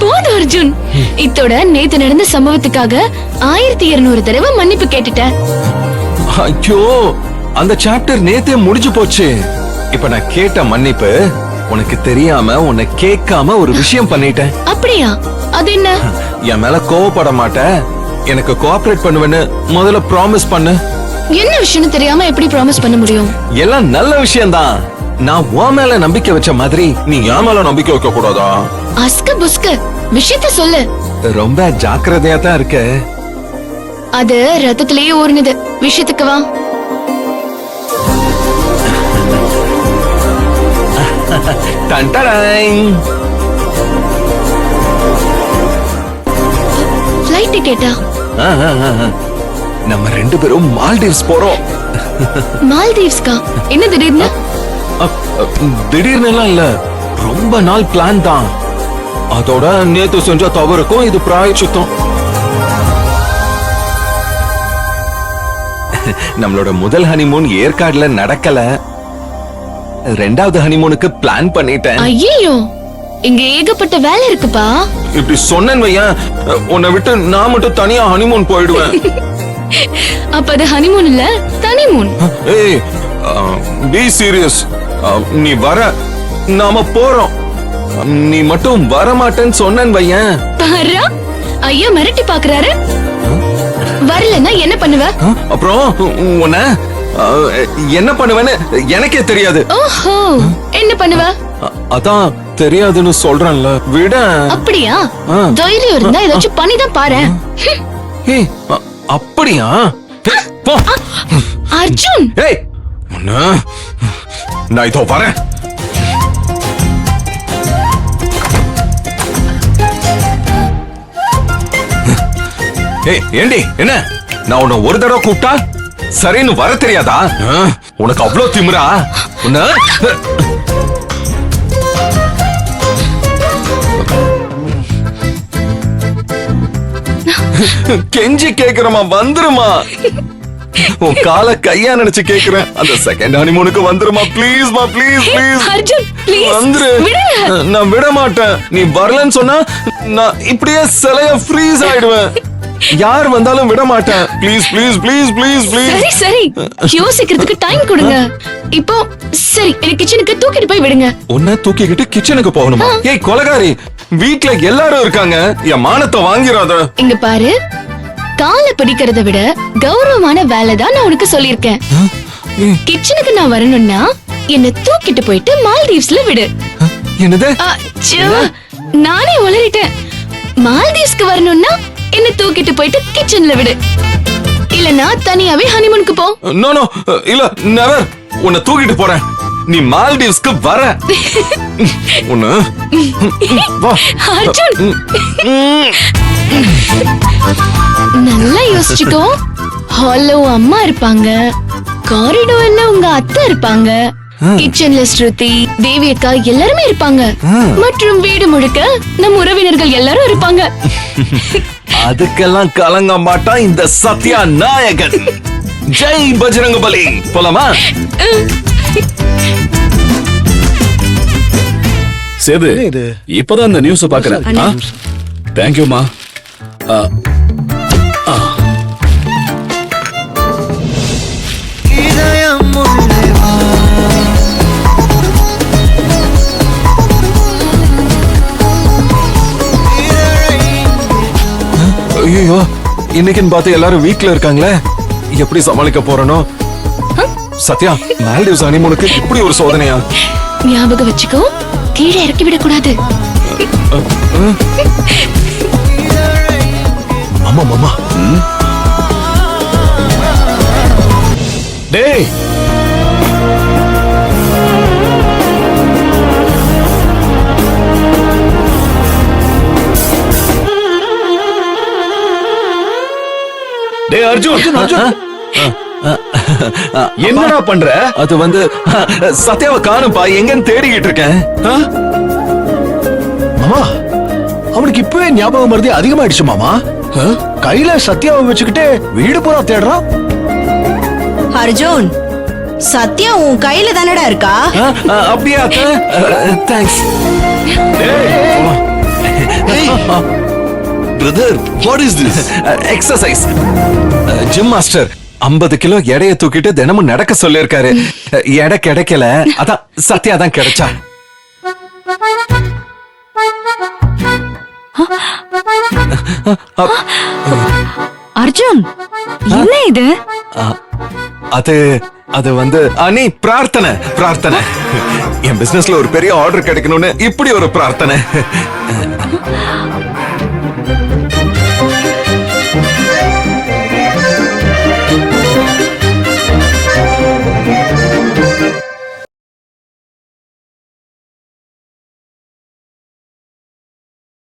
போதும் அர்ஜுன், இத்தோட நேத்து நடந்த சம்பவத்துக்காக 1200 தடவை மன்னிப்பு கேட்டுட்டேன். ஐயோ, அந்த சாப்டர் நேத்தே முடிஞ்சு போச்சு. இப்ப நான் கேட்ட மன்னிப்பு உனக்கு தெரியாம உன்னை கேட்காம ஒரு விஷயம் பண்ணிட்டேன். அப்படியா? அது என்ன? என் மேல கோவப்பட மாட்டேன், எனக்கு கோஆபரேட் பண்ணுவேன்னு முதல்ல ப்ராமிஸ் பண்ணு. என்ன விஷயம் தெரியாம எப்படி ப்ராமிஸ் பண்ண முடியும்? எல்லாம் நல்ல விஷயம்தான். நான் உன் மேல நம்பிக்கை வச்ச மாதிரி நீ என் மேல நம்பிக்கை வைக்க கூடாதா? அஸ்க புஸ்க விஷயத்த சொல்லு. ரொம்ப ஜாக்கிரதையா தான் இருக்க. அது ரத்தத்திலேயே ஊறினது. விஷயத்துக்கு வா. ஃளைட் டிக்கெட்டா? நம்ம 2 பேரும் மால்டீவ்ஸ் போறோம். மால்டீவ்ஸ்கா? என்ன திடீர்னு? திடீர்னு எல்லாம் இல்ல, ரொம்ப நாள் பிளான் தான். அதோட நேத்து செஞ்ச தவறுக்கும் இது பிராயச்சித்தம். நம்மளோட முதல் ஹனிமூன் ஏற்காடுல நடக்கல. 2வது ஹனிமூனுக்கு பிளான் பண்ணிட்டேன். ஐயோ, இங்க ஏகப்பட்ட வேலை இருக்குப்பா. இப்படி சொன்னேன் வையன், உன்னை விட்டு நான் மட்டும் தனியா ஹனிமூன் போயிடுவேன். அப்ப அது ஹனிமூன் இல்ல, தனிமூன். ஏய், பி சீரியஸ். நீ வர, நாம போறோம். நீ மட்டும் வர மாட்டேன்னு சொன்னேன் வையன். பாரு, ஐயா மிரட்டி பாக்குறாரு. வரலன்னா என்ன பண்ணுவ? அப்புறம் உன்ன என்ன பண்ணுவேன்னு எனக்கே தெரியாது. ஓஹோ, என்ன பண்ணுவ? அதான் தெரியாதுன்னு சொல்றேன்ல, விட. அப்படியா? தைரியம் இருந்தா ஏதாச்சும் பண்ணிதான் பாரு. ஏய், அப்படியா? போ அர்ஜுன். ஏய், நான் இதோ வரேன். ஏய், ஏண்டி என்ன நான் உன்னை ஒரு தடவை கூப்பிட்டா சரின்னு வர தெரியாதா? உனக்கு அவ்வளவு திமிரா? உன்ன கெஞ்சி கேக்குறமா, வந்துருமா. உன் கால கையா நினைச்சு கேக்குறேன். அந்த செகண்ட் ஹனிமூனுக்கு வந்துருமா, ப்ளீஸ்மா, ப்ளீஸ் ப்ளீஸ். அர்ஜுன் ப்ளீஸ் வந்துரு. நான் விட மாட்டேன். நீ வரலன்னு சொன்னா நான் இப்படியே சிலைய ஃப்ரீஸ் ஆயிடுவேன். யார் வந்தாலும் விட மாட்டேன். Please please please please please. சரி சரி, யோசிக்கிறதுக்கு டைம் கொடுங்க. இப்போ சரி, எனக்கு கிச்சனுக்கு தூக்கிட்டு போய் விடுங்க. உன்னை தூக்கிக்கிட்டு கிச்சனுக்கு போகணுமா? ஏய் கொலகாரி, வீட்ல எல்லாரும் இருக்காங்க, என் மானத்தை வாங்கிராத. இங்க பாரு, காலை பிடிக்கிறத விட கௌரவமான வேலை தான் நான் உனக்கு சொல்லிருக்கேன். கிச்சனுக்கு நான் வரணும்னா என்ன தூக்கிட்டு போயிட்டு மால்தீவ்ஸ்ல விடு. என்னது? நானே உளறிட்டேன். மால்தீவ்ஸ்க்கு வரணும்னா என்ன தூக்கிட்டு போயிட்டு கிச்சன்ல விடு. இல்லனா தனியாவே ஹனிமூனுக்கு போ. நோ நோ, இல்ல நெவர். உன்னை தூக்கிட்டு போறேன். நீ மால்தீவ்ஸ்க்கு வர. உன்னை வா அர்ஜுன். நல்லா யோசிச்சுக்கோ. ஹால்ல அம்மா இருப்பாங்க, காரிடோர்ல உங்க அத்தை இருப்பாங்க, கிச்சன்ல ஸ்ருதி, தேவி அக்கா எல்லாருமே இருப்பாங்க. மற்றும் வீடு முழுக்க நம் உறவினர்கள் எல்லாரும் இருப்பாங்க. அதுக்கெல்லாம் கலங்க மாட்டான் இந்த சத்யா நாயகன். ஜெய் பஜ்ரங்கபலி. போலாமா? சேது, இப்பதான் இந்த நியூஸ் பாக்குறேன். தேங்க்யூமா. ஐயோ, இன்னைக்குன்னு பார்த்து எல்லாரும் வீட்ல இருக்காங்களே, எப்படி சமாளிக்க போறனோ? சத்யா, மால்டீவ்ஸ் ஹனிமூனுக்கு இப்படி ஒரு சோதனையா? ஞாபகம் வச்சுக்கோ, கீழே இறக்கி விட கூடாது. மாமா மாமா. டேய், டேய் அர்ஜுன், அர்ஜுன் என்னடா பண்ற? அது வந்து சத்யாவை காணும்பா, எங்கன்னு தேடிக்கிட்டு இருக்கேன். மாமா, அவனுக்கு இப்பவே ஞாபகம் மருதி அதிகமாயிடுச்சு மாமா. கையில சத்யாவை வச்சுக்கிட்டு வீடு பூரா தேடுறான். அர்ஜுன், சத்யா உன் கையில தானடா இருக்கா? அப்படியா? Thanks. Brother what is this? Exercise. Gym master 50 kilo எடைய தூக்கிட்டு தினமும் நடக்க சொல்லிருக்காரு. எடை கிடைக்கல, அதான் சத்யா தான் கிடைச்சா. அர்ஜுன் என்ன இது? அது அது வந்து அனி பிரார்த்தனை பிரார்த்தனை. என் பிசினஸ்ல ஒரு பெரிய ஆர்டர் கிடைக்கணும்னு இப்படி ஒரு பிரார்த்தனை.